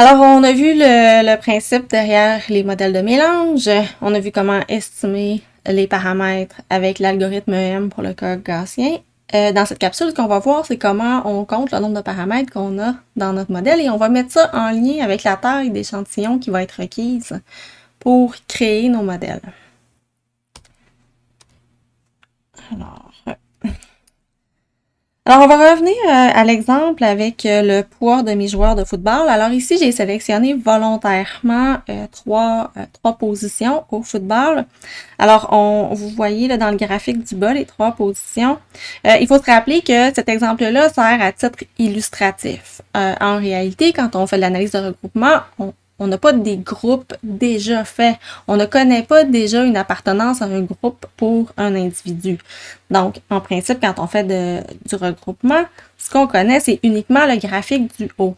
Alors, on a vu le principe derrière les modèles de mélange. On a vu comment estimer les paramètres avec l'algorithme EM pour le curve gaussien. Dans cette capsule, ce qu'on va voir, c'est comment on compte le nombre de paramètres qu'on a dans notre modèle et on va mettre ça en lien avec la taille d'échantillon qui va être requise pour créer nos modèles. Alors, on va revenir à l'exemple avec le poids de mes joueurs de football. Alors ici, j'ai sélectionné volontairement trois positions au football. Alors, vous voyez là, dans le graphique du bas les trois positions. Il faut se rappeler que cet exemple-là sert à titre illustratif. En réalité, quand on fait de l'analyse de regroupement, on n'a pas des groupes déjà faits. On ne connaît pas déjà une appartenance à un groupe pour un individu. Donc, en principe, quand on fait du regroupement, ce qu'on connaît, c'est uniquement le graphique du haut.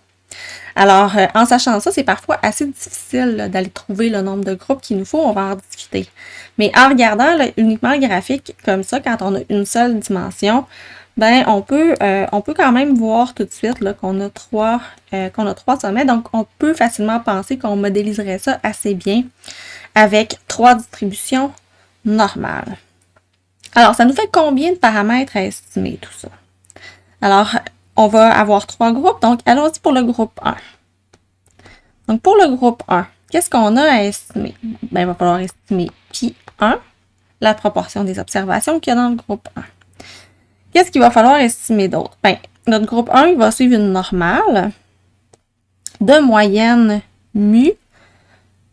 Alors, en sachant ça, c'est parfois assez difficile d'aller trouver le nombre de groupes qu'il nous faut. On va en discuter. Mais en regardant uniquement le graphique comme ça, quand on a une seule dimension, ben on peut quand même voir tout de suite qu'on a trois sommets. Donc, on peut facilement penser qu'on modéliserait ça assez bien avec trois distributions normales. Alors, ça nous fait combien de paramètres à estimer tout ça? Alors, on va avoir trois groupes. Donc, allons-y pour le groupe 1. Donc, pour le groupe 1, qu'est-ce qu'on a à estimer? Ben, il va falloir estimer Pi1, la proportion des observations qu'il y a dans le groupe 1. Qu'est-ce qu'il va falloir estimer d'autre? Ben, notre groupe 1, il va suivre une normale de moyenne mu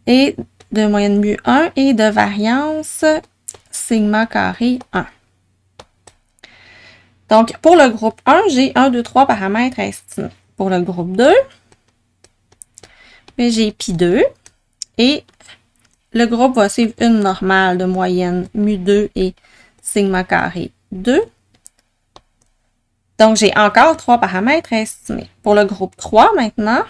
et de moyenne mu 1 et de variance sigma carré 1. Donc, pour le groupe 1, j'ai 1, 2, 3 paramètres à estimer. Pour le groupe 2, j'ai Pi2 et le groupe va suivre une normale de moyenne mu2 et sigma carré 2. Donc, j'ai encore 3 paramètres à estimer. Pour le groupe 3, maintenant,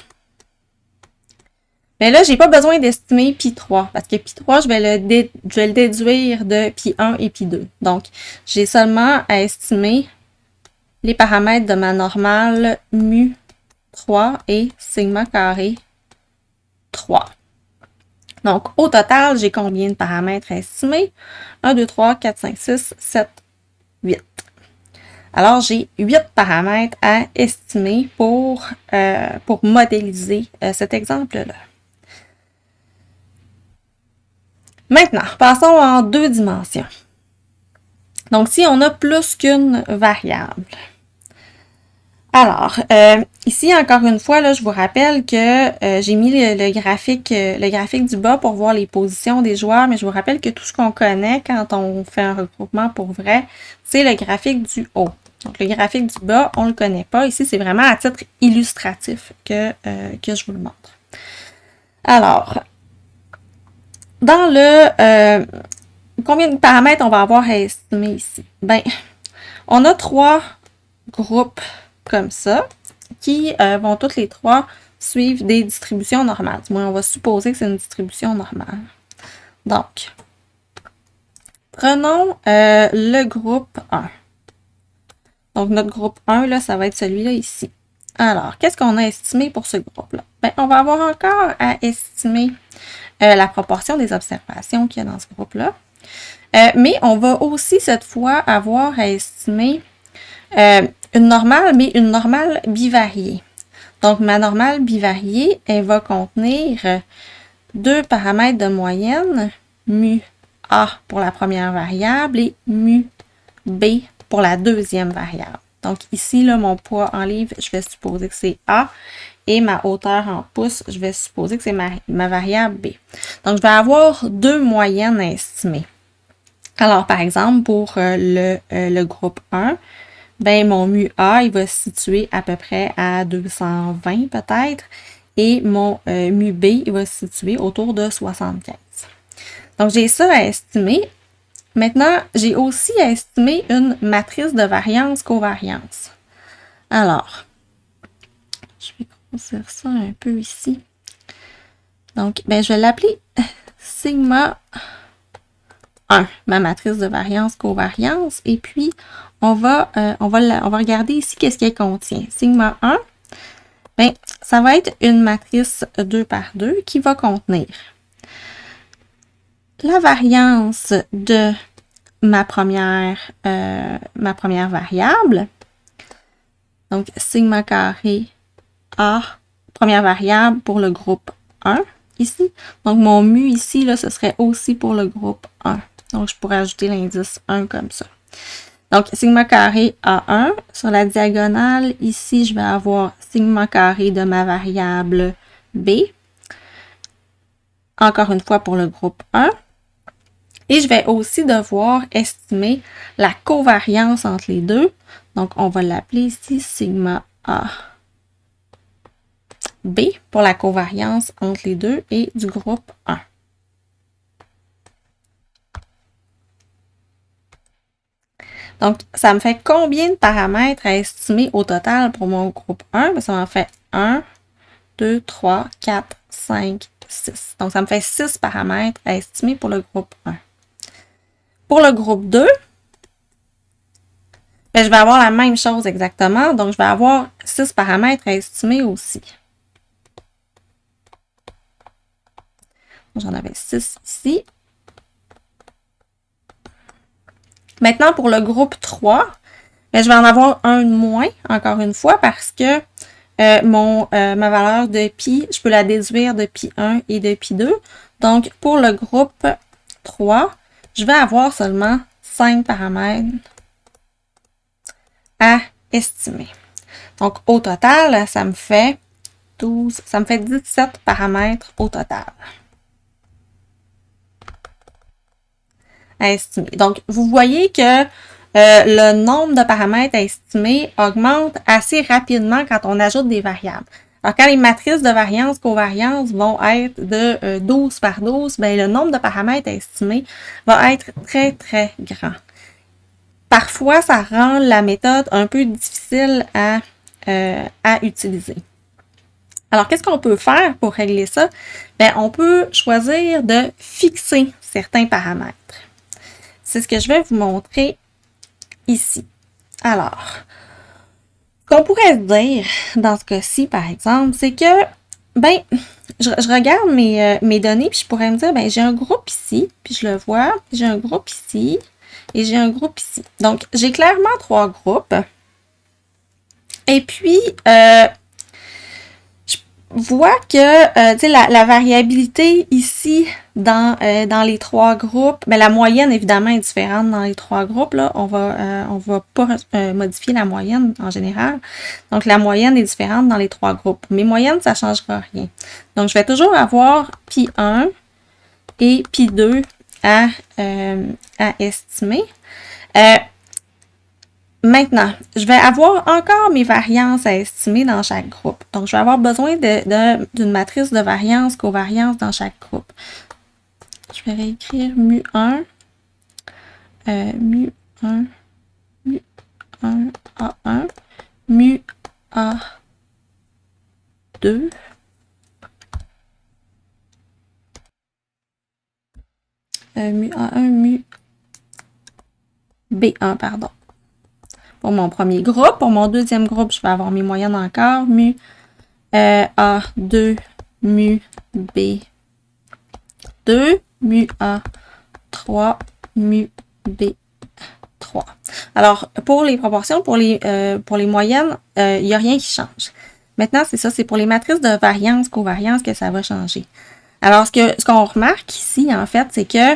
mais là, je n'ai pas besoin d'estimer Pi3, parce que Pi3, je vais le déduire de Pi1 et Pi2. Donc, j'ai seulement à estimer les paramètres de ma normale mu3 et sigma carré 3. Donc, au total, j'ai combien de paramètres à estimer? 1, 2, 3, 4, 5, 6, 7, 8. Alors, j'ai 8 paramètres à estimer pour modéliser cet exemple-là. Maintenant, passons en 2 dimensions. Donc, si on a plus qu'une variable. Alors, ici, encore une fois, là, je vous rappelle que j'ai mis le graphique du bas pour voir les positions des joueurs, mais je vous rappelle que tout ce qu'on connaît quand on fait un regroupement pour vrai, c'est le graphique du haut. Donc, le graphique du bas, on ne le connaît pas. Ici, c'est vraiment à titre illustratif que je vous le montre. Alors, dans combien de paramètres on va avoir à estimer ici? Ben, on a 3 groupes comme ça, qui vont toutes les 3 suivre des distributions normales. Du moins, on va supposer que c'est une distribution normale. Donc, prenons le groupe 1. Donc, notre groupe 1, là, ça va être celui-là ici. Alors, qu'est-ce qu'on a estimé pour ce groupe-là? Ben, on va avoir encore à estimer la proportion des observations qu'il y a dans ce groupe-là. Mais on va aussi, cette fois, avoir à estimer une normale, mais une normale bivariée. Donc, ma normale bivariée, elle va contenir 2 paramètres de moyenne, mu A pour la première variable et mu B pour la deuxième variable. Donc, ici, là, mon poids en livres, je vais supposer que c'est A et ma hauteur en pouces, je vais supposer que c'est ma variable B. Donc, je vais avoir 2 moyennes à estimer. Alors, par exemple, pour le groupe 1, ben mon mu A, il va se situer à peu près à 220 peut-être, et mon mu B, il va se situer autour de 75. Donc, j'ai ça à estimer. Maintenant, j'ai aussi à estimer une matrice de variance-covariance. Alors, je vais grossir ça un peu ici. Donc, ben, je vais l'appeler sigma 1, ma matrice de variance-covariance, et puis on va regarder ici qu'est-ce qu'elle contient. Sigma 1, bien, ça va être une matrice 2 par 2 qui va contenir la variance de ma première variable. Donc, sigma carré A, première variable pour le groupe 1 ici. Donc, mon mu ici, là, ce serait aussi pour le groupe 1. Donc, je pourrais ajouter l'indice 1 comme ça. Donc, sigma carré A1, sur la diagonale, ici, je vais avoir sigma carré de ma variable B. Encore une fois pour le groupe 1. Et je vais aussi devoir estimer la covariance entre les deux. Donc, on va l'appeler ici sigma A B pour la covariance entre les deux et du groupe 1. Donc, ça me fait combien de paramètres à estimer au total pour mon groupe 1? Bien, ça m'en fait 1, 2, 3, 4, 5, 6. Donc, ça me fait 6 paramètres à estimer pour le groupe 1. Pour le groupe 2, bien, je vais avoir la même chose exactement. Donc, je vais avoir 6 paramètres à estimer aussi. J'en avais 6 ici. Maintenant, pour le groupe 3, bien, je vais en avoir un de moins, encore une fois, parce que ma valeur de pi, je peux la déduire de pi 1 et de pi 2. Donc, pour le groupe 3, je vais avoir seulement 5 paramètres à estimer. Donc, au total, ça me fait 12, ça me fait 17 paramètres au total à estimer. Donc, vous voyez que le nombre de paramètres à estimer augmente assez rapidement quand on ajoute des variables. Alors, quand les matrices de variance, covariance vont être de 12 par 12, bien, le nombre de paramètres à estimer va être très, très grand. Parfois, ça rend la méthode un peu difficile à utiliser. Alors, qu'est-ce qu'on peut faire pour régler ça? Bien, on peut choisir de fixer certains paramètres. C'est ce que je vais vous montrer ici. Alors, ce qu'on pourrait se dire dans ce cas-ci, par exemple, c'est que, ben, je regarde mes données, puis je pourrais me dire, ben, j'ai un groupe ici, puis je le vois, j'ai un groupe ici, et j'ai un groupe ici. Donc, j'ai clairement 3 groupes. Et puis, je vois que, tu sais, la variabilité ici dans les 3 groupes, mais la moyenne, évidemment, est différente dans les 3 groupes. Là, on va pas modifier la moyenne en général. Donc, la moyenne est différente dans les 3 groupes. Mes moyennes, ça ne changera rien. Donc, je vais toujours avoir pi 1 et pi 2 à estimer. Maintenant, je vais avoir encore mes variances à estimer dans chaque groupe. Donc, je vais avoir besoin d'une matrice de variance, covariance dans chaque groupe. Je vais réécrire mu1, mu1, mu1, A1, mu A2, mu A1, mu B1, pardon. Pour mon premier groupe. Pour mon deuxième groupe, je vais avoir mes moyennes encore. Mu A2, mu B2, mu A3, mu B3. Alors, pour les proportions, pour les moyennes, il n'y a rien qui change. Maintenant, c'est ça, c'est pour les matrices de variance, covariance que ça va changer. Alors, ce qu'on remarque ici, en fait, c'est que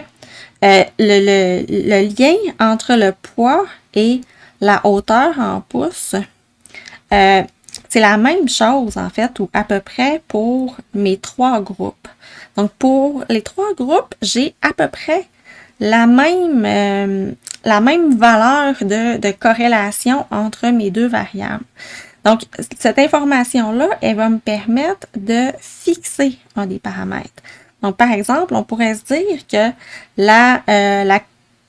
le lien entre le poids et la hauteur en pouces, c'est la même chose, en fait, ou à peu près pour mes 3 groupes. Donc, pour les 3 groupes, j'ai à peu près la même valeur de corrélation entre mes 2 variables. Donc, cette information-là, elle va me permettre de fixer un des paramètres. Donc, par exemple, on pourrait se dire que la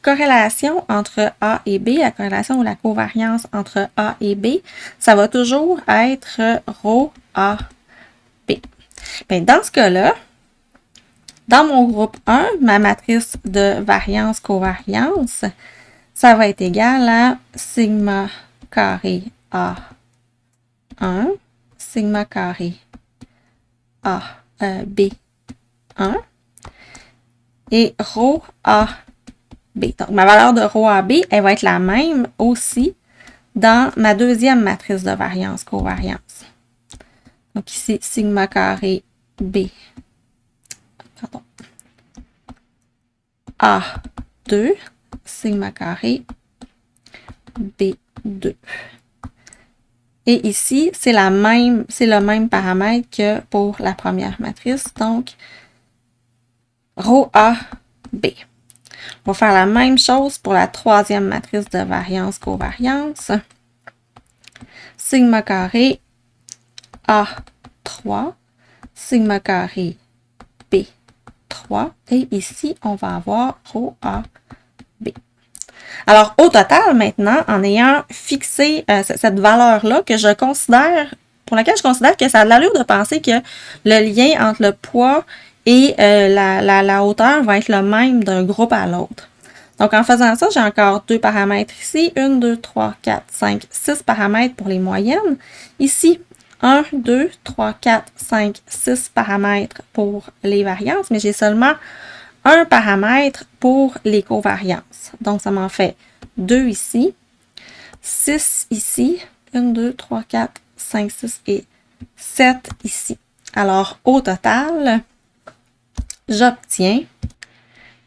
corrélation entre A et B, la corrélation ou la covariance entre A et B, ça va toujours être ρ A B. Bien, dans ce cas-là, dans mon groupe 1, ma matrice de variance-covariance, ça va être égal à sigma carré A1, sigma carré A, B, 1 et rho A, B. Donc, ma valeur de rho A, B, elle va être la même aussi dans ma deuxième matrice de variance, covariance. Donc, ici, sigma carré B, pardon, A2, sigma carré B2. Et ici, c'est le même paramètre que pour la première matrice, donc rho A, B. On va faire la même chose pour la troisième matrice de variance covariance. Sigma carré A3, sigma carré B3. Et ici, on va avoir rho A, B. Alors, au total, maintenant, en ayant fixé cette valeur-là pour laquelle je considère que ça a l'allure de penser que le lien entre le poids et la hauteur va être le même d'un groupe à l'autre. Donc, en faisant ça, j'ai encore 2 paramètres ici. 1, 2, 3, 4, 5, 6 paramètres pour les moyennes. Ici, 1, 2, 3, 4, 5, 6 paramètres pour les variances, mais j'ai seulement un paramètre pour les covariances. Donc, ça m'en fait 2 ici, 6 ici, 1, 2, 3, 4, 5, 6 et 7 ici. Alors, au total, j'obtiens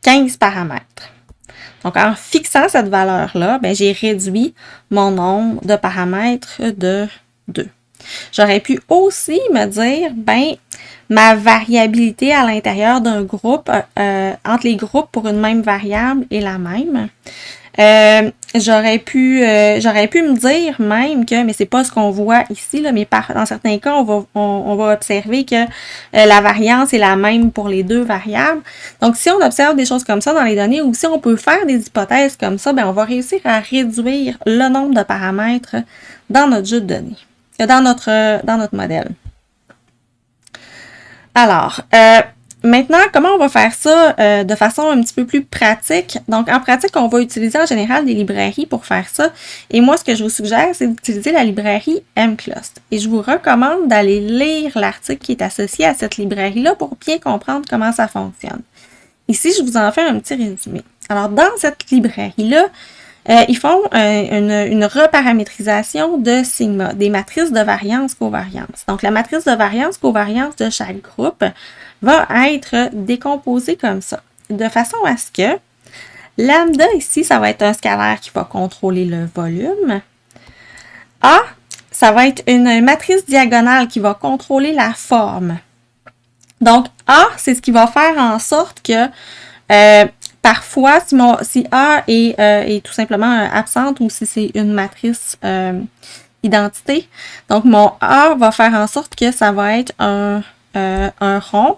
15 paramètres. Donc, en fixant cette valeur-là, j'ai réduit mon nombre de paramètres de 2. J'aurais pu aussi me dire, ma variabilité à l'intérieur d'un groupe, entre les groupes pour une même variable est la même. J'aurais pu me dire même que, mais c'est pas ce qu'on voit ici, là, mais dans certains cas, on va observer que la variance est la même pour les deux variables. Donc, si on observe des choses comme ça dans les données, ou si on peut faire des hypothèses comme ça, on va réussir à réduire le nombre de paramètres dans notre jeu de données, dans notre modèle. Alors, maintenant, comment on va faire ça de façon un petit peu plus pratique? Donc, en pratique, on va utiliser en général des librairies pour faire ça. Et moi, ce que je vous suggère, c'est d'utiliser la librairie MCLUST. Et je vous recommande d'aller lire l'article qui est associé à cette librairie-là pour bien comprendre comment ça fonctionne. Ici, je vous en fais un petit résumé. Alors, dans cette librairie-là, ils font une reparamétrisation de sigma, des matrices de variance-covariance. Donc, la matrice de variance-covariance de chaque groupe va être décomposée comme ça, de façon à ce que lambda ici, ça va être un scalaire qui va contrôler le volume. A, ça va être une matrice diagonale qui va contrôler la forme. Donc, A, c'est ce qui va faire en sorte que parfois, si A est tout simplement absente ou si c'est une matrice identité, donc mon A va faire en sorte que ça va être un rond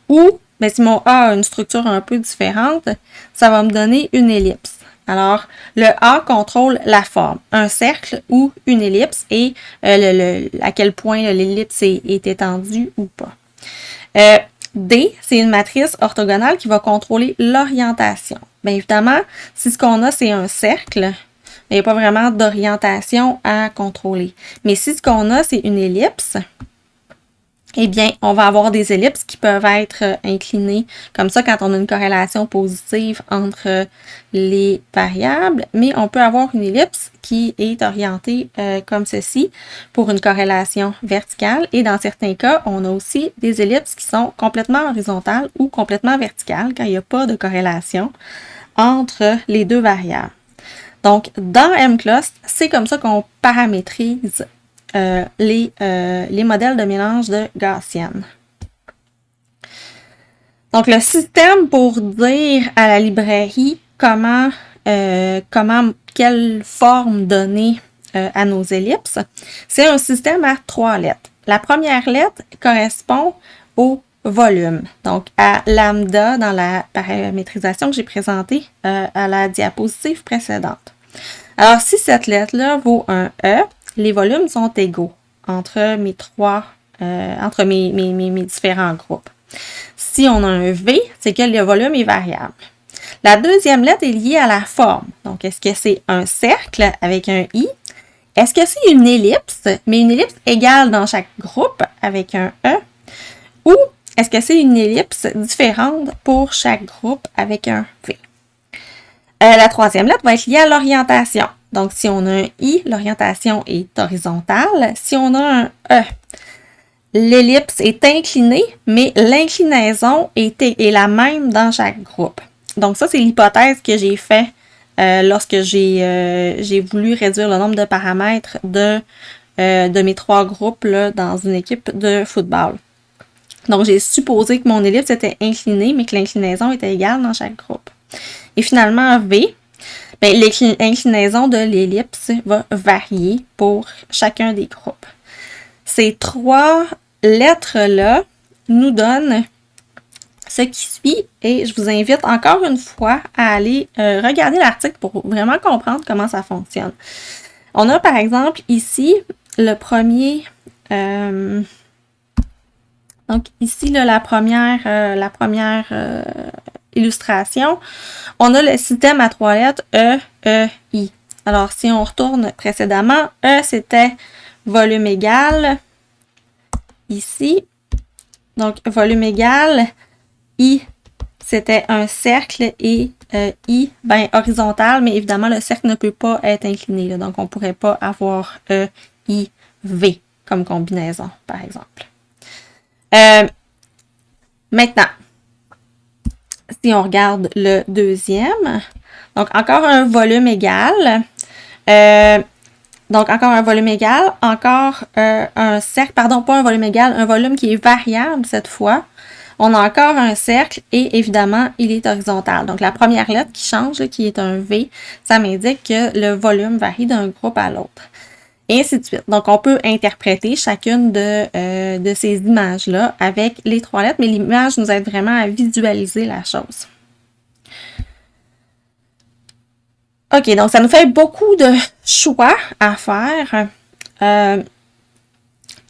ou, si mon A a une structure un peu différente, ça va me donner une ellipse. Alors, le A contrôle la forme, un cercle ou une ellipse et à quel point l'ellipse est étendue ou pas. D, c'est une matrice orthogonale qui va contrôler l'orientation. Bien évidemment, si ce qu'on a, c'est un cercle, il n'y a pas vraiment d'orientation à contrôler. Mais si ce qu'on a, c'est une ellipse, eh bien, on va avoir des ellipses qui peuvent être inclinées comme ça quand on a une corrélation positive entre les variables, mais on peut avoir une ellipse qui est orientée comme ceci pour une corrélation verticale et dans certains cas, on a aussi des ellipses qui sont complètement horizontales ou complètement verticales quand il n'y a pas de corrélation entre les deux variables. Donc, dans MCLUST, c'est comme ça qu'on paramétrise les modèles de mélange de Gaussienne. Donc, le système pour dire à la librairie quelle forme donner à nos ellipses, c'est un système à 3 lettres. La première lettre correspond au volume, donc à lambda dans la paramétrisation que j'ai présentée à la diapositive précédente. Alors, si cette lettre-là vaut un E, les volumes sont égaux entre mes différents groupes. Si on a un V, c'est que le volume est variable. La deuxième lettre est liée à la forme. Donc, est-ce que c'est un cercle avec un I? Est-ce que c'est une ellipse, mais une ellipse égale dans chaque groupe avec un E? Ou est-ce que c'est une ellipse différente pour chaque groupe avec un V? La troisième lettre va être liée à l'orientation. Donc, si on a un I, l'orientation est horizontale. Si on a un E, l'ellipse est inclinée, mais l'inclinaison est la même dans chaque groupe. Donc, ça, c'est l'hypothèse que j'ai faite lorsque j'ai voulu réduire le nombre de paramètres de mes 3 groupes là, dans une équipe de football. Donc, j'ai supposé que mon ellipse était inclinée, mais que l'inclinaison était égale dans chaque groupe. Et finalement, V, ben, l'inclinaison de l'ellipse va varier pour chacun des groupes. Ces 3 lettres-là nous donnent ce qui suit et je vous invite encore une fois à aller regarder l'article pour vraiment comprendre comment ça fonctionne. On a par exemple ici le premier... donc ici, là, la première illustration, on a le système à 3 lettres E, E, I. Alors, si on retourne précédemment, E, c'était volume égal, ici. Donc, volume égal, I, c'était un cercle et I, ben, horizontal, mais évidemment, le cercle ne peut pas être incliné. Là, donc, on ne pourrait pas avoir E, I, V comme combinaison, par exemple. Maintenant, si on regarde le deuxième, donc encore un volume égal, encore un cercle, pardon, pas un volume égal, un volume qui est variable cette fois. On a encore un cercle et évidemment, il est horizontal. Donc, la première lettre qui change, là, qui est un V, ça m'indique que le volume varie d'un groupe à l'autre. Et ainsi de suite. Donc, on peut interpréter chacune de ces images-là avec les 3 lettres, mais l'image nous aide vraiment à visualiser la chose. OK, donc ça nous fait beaucoup de choix à faire.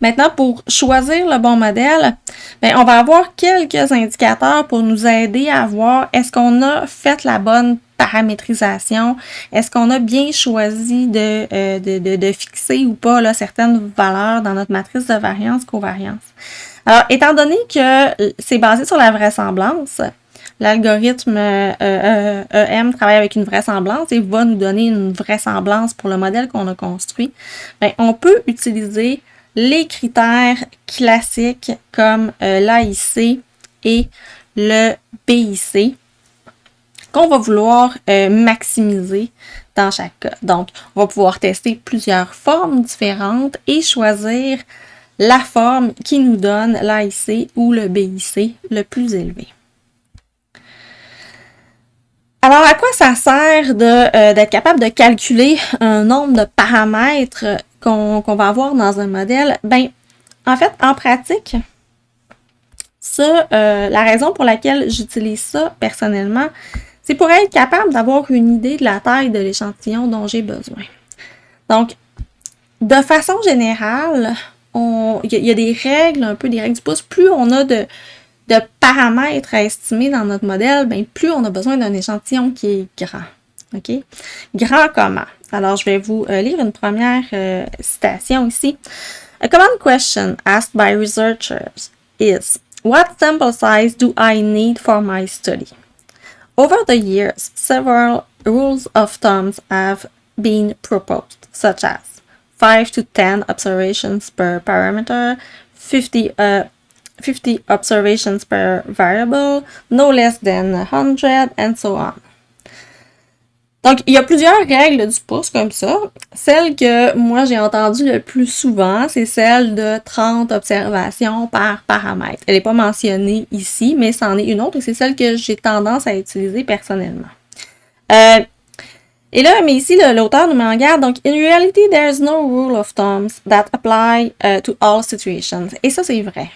Maintenant, pour choisir le bon modèle, bien, on va avoir quelques indicateurs pour nous aider à voir est-ce qu'on a fait la bonne paramétrisation, est-ce qu'on a bien choisi de fixer ou pas là, certaines valeurs dans notre matrice de variance, covariance. Alors, étant donné que c'est basé sur la vraisemblance, l'algorithme EM travaille avec une vraisemblance et va nous donner une vraisemblance pour le modèle qu'on a construit, bien, on peut utiliser les critères classiques comme l'AIC et le BIC qu'on va vouloir maximiser dans chaque cas. Donc, on va pouvoir tester plusieurs formes différentes et choisir la forme qui nous donne l'AIC ou le BIC le plus élevé. Alors, à quoi ça sert d'être capable de calculer un nombre de paramètres qu'on va avoir dans un modèle? Ben, en fait, en pratique, ça, la raison pour laquelle j'utilise ça personnellement, c'est pour être capable d'avoir une idée de la taille de l'échantillon dont j'ai besoin. Donc, de façon générale, il y a des règles, un peu des règles du pouce. Plus on a de paramètres à estimer dans notre modèle, bien, plus on a besoin d'un échantillon qui est grand. OK? Grand comment? Alors, je vais vous lire une première citation ici. A common question asked by researchers is, what sample size do I need for my study? Over the years, several rules of thumb have been proposed, such as 5 to 10 observations per parameter, 50 observations per variable, no less than 100, and so on. Donc, il y a plusieurs règles du pouce comme ça. Celle que moi j'ai entendue le plus souvent, c'est celle de 30 observations par paramètre. Elle n'est pas mentionnée ici, mais c'en est une autre et c'est celle que j'ai tendance à utiliser personnellement. Et là, mais ici, l'auteur nous met en garde. Donc, in reality, there's no rule of thumb that apply to all situations. Et ça, c'est vrai.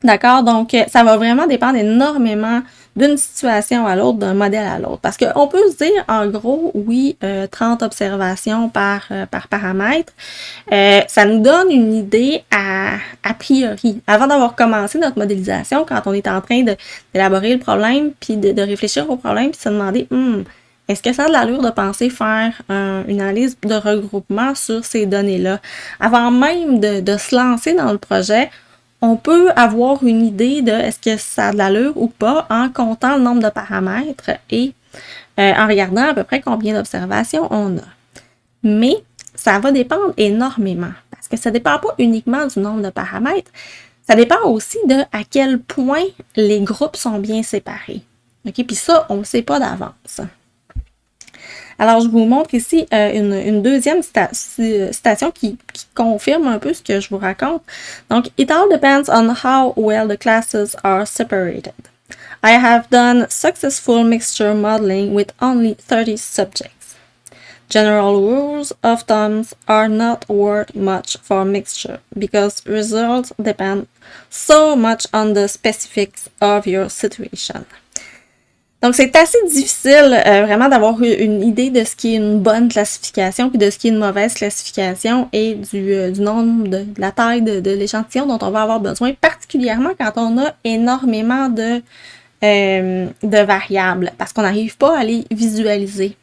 D'accord? Donc, ça va vraiment dépendre énormément d'une situation à l'autre, d'un modèle à l'autre. Parce qu'on peut se dire, en gros, oui, 30 observations par paramètre, ça nous donne une idée a priori. Avant d'avoir commencé notre modélisation, quand on est en train d'élaborer le problème, puis de réfléchir au problème, puis de se demander, est-ce que ça a de l'allure de penser faire une analyse de regroupement sur ces données-là? Avant même de se lancer dans le projet, on peut avoir une idée de est-ce que ça a de l'allure ou pas en comptant le nombre de paramètres et en regardant à peu près combien d'observations on a. Mais ça va dépendre énormément parce que ça ne dépend pas uniquement du nombre de paramètres, ça dépend aussi de à quel point les groupes sont bien séparés. OK? Puis ça, on ne le sait pas d'avance. Alors, je vous montre ici une deuxième citation qui confirme un peu ce que je vous raconte. Donc, it all depends on how well the classes are separated. I have done successful mixture modeling with only 30 subjects. General rules of thumbs are not worth much for mixture because results depend so much on the specifics of your situation. Donc, c'est assez difficile vraiment d'avoir une idée de ce qui est une bonne classification puis de ce qui est une mauvaise classification et du nombre de la taille de l'échantillon dont on va avoir besoin, particulièrement quand on a énormément de variables parce qu'on n'arrive pas à les visualiser.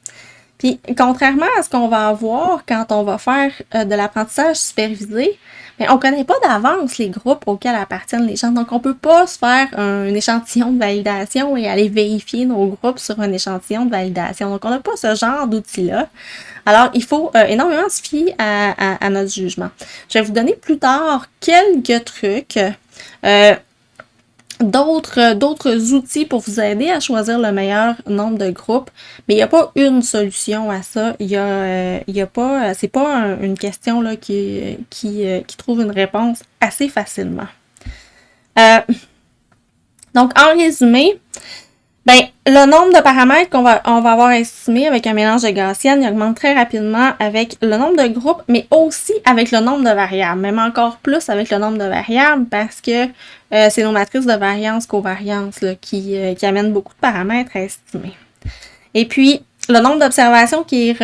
Puis, contrairement à ce qu'on va avoir quand on va faire de l'apprentissage supervisé, bien, on ne connaît pas d'avance les groupes auxquels appartiennent les gens. Donc, on ne peut pas se faire un échantillon de validation et aller vérifier nos groupes sur un échantillon de validation. Donc, on n'a pas ce genre d'outil-là. Alors, il faut énormément se fier à notre jugement. Je vais vous donner plus tard quelques trucs. D'autres outils pour vous aider à choisir le meilleur nombre de groupes, mais il n'y a pas une solution à ça. Il y a pas, c'est pas une question là qui trouve une réponse assez facilement. Donc, en résumé, ben, le nombre de paramètres on va avoir estimé avec un mélange de Gaussienne, il augmente très rapidement avec le nombre de groupes, mais aussi avec le nombre de variables, même encore plus avec le nombre de variables parce que c'est nos matrices de variance-covariance qui amènent beaucoup de paramètres à estimer. Et puis, le nombre d'observations qui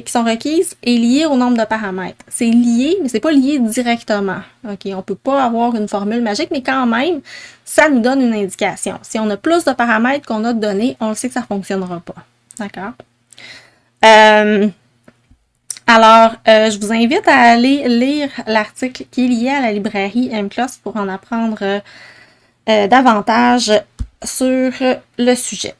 sont requises est lié au nombre de paramètres. C'est lié, mais c'est pas lié directement. OK, on peut pas avoir une formule magique, mais quand même, ça nous donne une indication. Si on a plus de paramètres qu'on a de données, on le sait que ça fonctionnera pas. D'accord? Alors, je vous invite à aller lire l'article qui est lié à la librairie MCLOS pour en apprendre davantage sur le sujet.